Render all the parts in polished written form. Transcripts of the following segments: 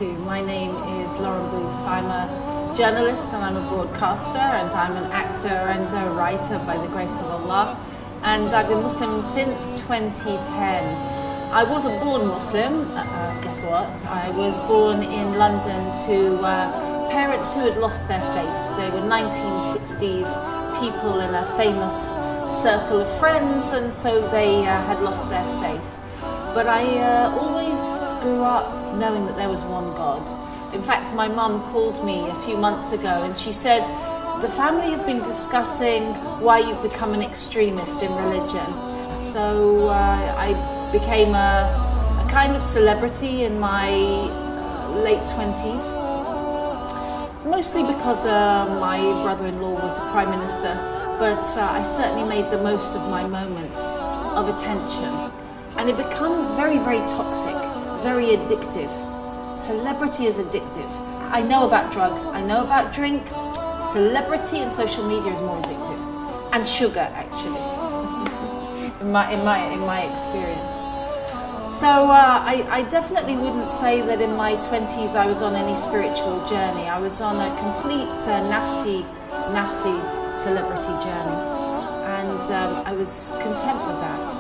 My name is Lauren Booth. I'm a journalist and I'm a broadcaster, and I'm an actor and a writer by the grace of Allah, and I've been Muslim since 2010. I wasn't born Muslim, guess what? I was born in London to parents who had lost their faith. They were 1960s people in a famous circle of friends, and so they had lost their faith. But I always grew up knowing that there was one God. In fact, my mum called me a few months ago and she said, the family have been discussing why you've become an extremist in religion. So I became a kind of celebrity in my late 20s, mostly because my brother-in-law was the Prime Minister, but I certainly made the most of my moment of attention. And it becomes very, very toxic, very addictive. Celebrity is addictive. I know about drugs, I know about drink. Celebrity and social media is more addictive. And sugar, actually, in my experience. So I definitely wouldn't say that in my 20s I was on any spiritual journey. I was on a complete nafsi celebrity journey. And I was content with that.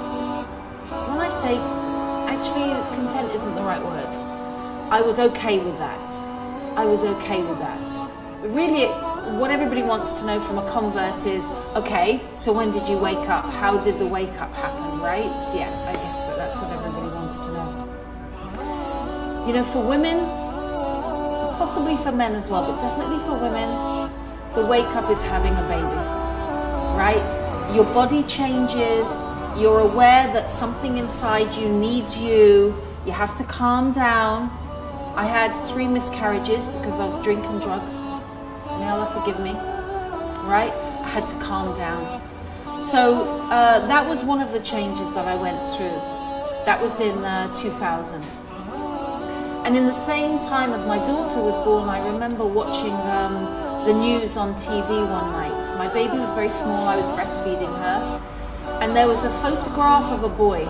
When I say, actually, content isn't the right word. I was okay with that. I was okay with that. Really, what everybody wants to know from a convert is, okay, so when did you wake up? How did the wake up happen, right? Yeah, I guess that's what everybody wants to know. You know, for women, possibly for men as well, but definitely for women, the wake up is having a baby, right? Your body changes. You're aware that something inside you needs you. You have to calm down. I had 3 miscarriages because of drink and drugs. May Allah forgive me, right? I had to calm down. So that was one of the changes that I went through. That was in 2000. And in the same time as my daughter was born, I remember watching the news on TV one night. My baby was very small, I was breastfeeding her. And there was a photograph of a boy.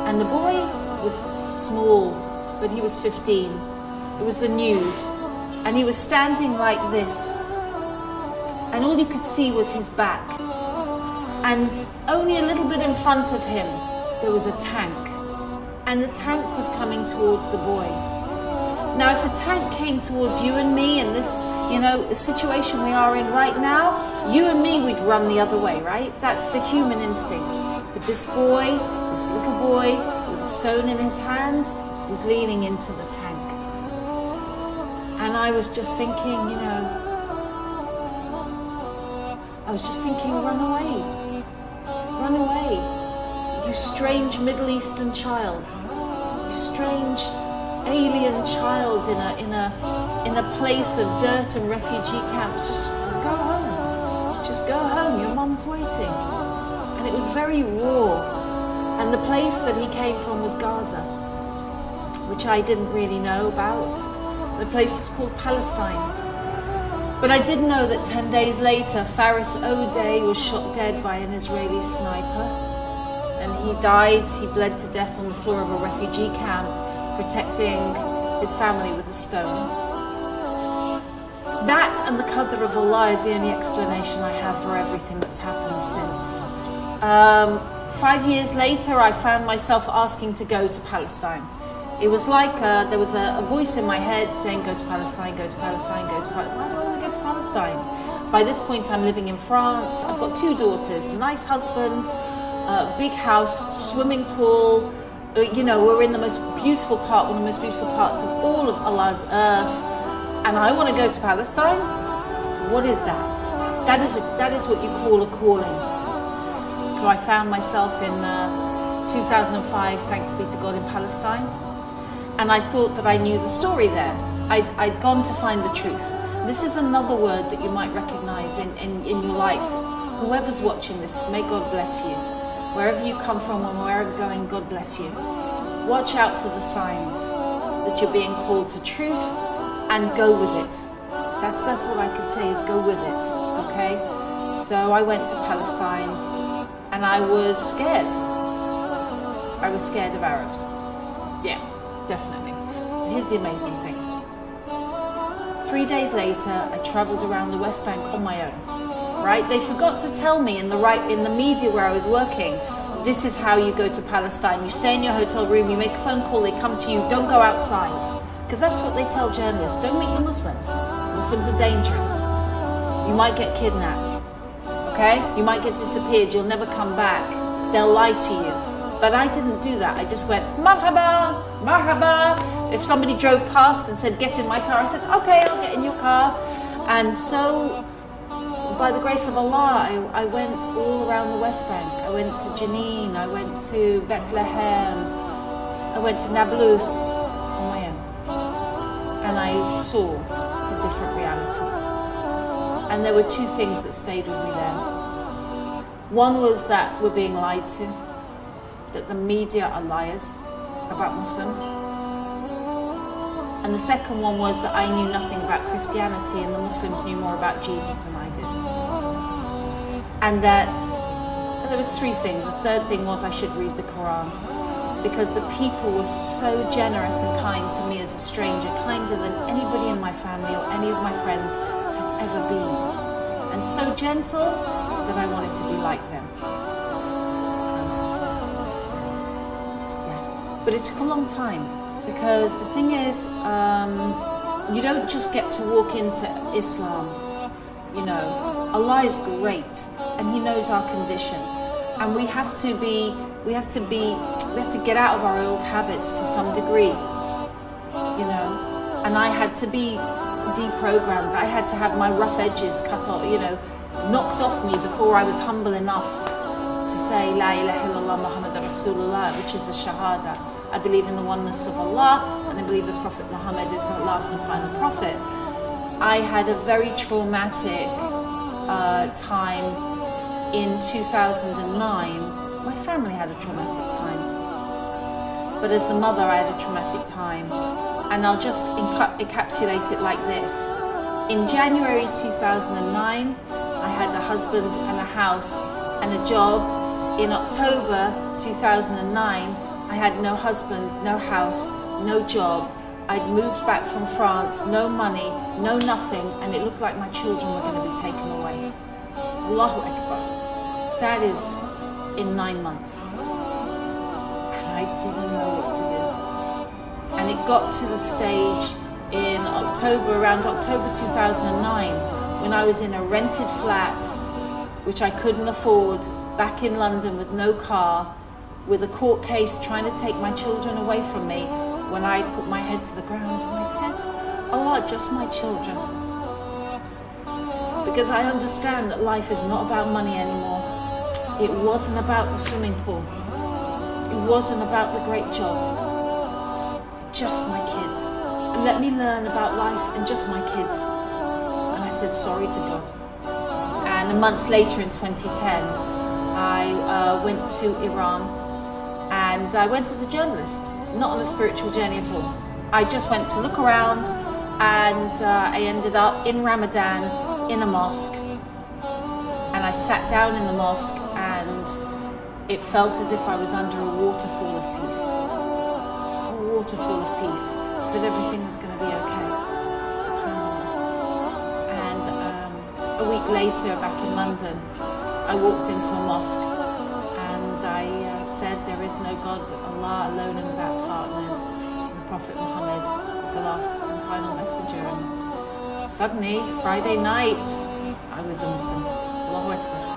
And the boy was small, but he was 15. It was the news. And he was standing like this. And all you could see was his back. And only a little bit in front of him, there was a tank. And the tank was coming towards the boy. Now, if a tank came towards you and me in this, the situation we are in right now, you and me, we'd run the other way, right? That's the human instinct. But this boy, this little boy with a stone in his hand, was leaning into the tank. And I was just thinking, run away. Run away. You strange Middle Eastern child. You strange alien child in a place of dirt and refugee camps. Just go home. Just go home. Your mum's waiting. And it was very raw. And the place that he came from was Gaza, which I didn't really know about. The place was called Palestine. But I did know that 10 days later, Faris O'Day was shot dead by an Israeli sniper. And he died, he bled to death on the floor of a refugee camp, protecting his family with a stone. That and the qadr of Allah is the only explanation I have for everything that's happened since. 5 years later, I found myself asking to go to Palestine. It was like there was a voice in my head saying, go to Palestine, go to Palestine, go to Palestine. Why do I want to go to Palestine? By this point, I'm living in France. I've got 2 daughters, a nice husband, a big house, swimming pool. We're in the most beautiful part, one of the most beautiful parts of all of Allah's earth. And I want to go to Palestine? What is that? That is what you call a calling. So I found myself in 2005, thanks be to God, in Palestine. And I thought that I knew the story there. I'd gone to find the truth. This is another word that you might recognize in your life. Whoever's watching this, may God bless you. Wherever you come from and wherever you're going, God bless you. Watch out for the signs that you're being called to truth, and go with it. That's what I could say, is go with it, okay? So I went to Palestine and I was scared. I was scared of Arabs. Yeah, definitely. Here's the amazing thing. 3 days later, I traveled around the West Bank on my own, right? They forgot to tell me in the media where I was working, this is how you go to Palestine. You stay in your hotel room, you make a phone call, they come to you, don't go outside. Because that's what they tell journalists, don't meet the Muslims. Muslims are dangerous. You might get kidnapped, okay? You might get disappeared, you'll never come back. They'll lie to you. But I didn't do that. I just went, marhaba, marhaba. If somebody drove past and said, get in my car, I said, okay, I'll get in your car. And so, by the grace of Allah, I went all around the West Bank. I went to Jenin, I went to Bethlehem, I went to Nablus on my own. And I saw a different reality. And there were two things that stayed with me there. One was that we're being lied to, that the media are liars about Muslims. And the second one was that I knew nothing about Christianity and the Muslims knew more about Jesus than I did. And that there was three things. The third thing was I should read the Quran, because the people were so generous and kind to me as a stranger, kinder than anybody in my family or any of my friends had ever been. And so gentle that I wanted to be like them. But it took a long time, because the thing is, you don't just get to walk into Islam. You know, Allah is great and He knows our condition, and we have to get out of our old habits to some degree. You know, and I had to be deprogrammed. I had to have my rough edges cut off, you know, knocked off me before I was humble enough to say La ilaha illallah Muhammad Rasulullah, which is the Shahada. I believe in the oneness of Allah, and I believe the Prophet Muhammad is the last and final prophet. I had a very traumatic time in 2009. My family had a traumatic time. But as the mother, I had a traumatic time. And I'll just encapsulate it like this. In January 2009, I had a husband and a house and a job. In October 2009, I had no husband, no house, no job. I'd moved back from France, no money, no nothing, and it looked like my children were going to be taken away. Allahu Akbar. That is in 9 months. And I didn't know what to do. And it got to the stage in around October 2009, when I was in a rented flat, which I couldn't afford, back in London with no car, with a court case trying to take my children away from me, when I put my head to the ground and I said, Allah, just my children. Because I understand that life is not about money anymore. It wasn't about the swimming pool. It wasn't about the great job. Just my kids. And let me learn about life and just my kids. And I said sorry to God. And a month later in 2010, I went to Iran. And I went as a journalist, not on a spiritual journey at all. I just went to look around, and I ended up in Ramadan in a mosque. And I sat down in the mosque, and it felt as if I was under a waterfall of peace. A waterfall of peace, that everything was going to be okay. SubhanAllah. And a week later, back in London, I walked into a mosque. I said there is no God but Allah alone and without partners. And the Prophet Muhammad is the last and final messenger. And suddenly, Friday night, I was a Muslim. Allahu Akbar.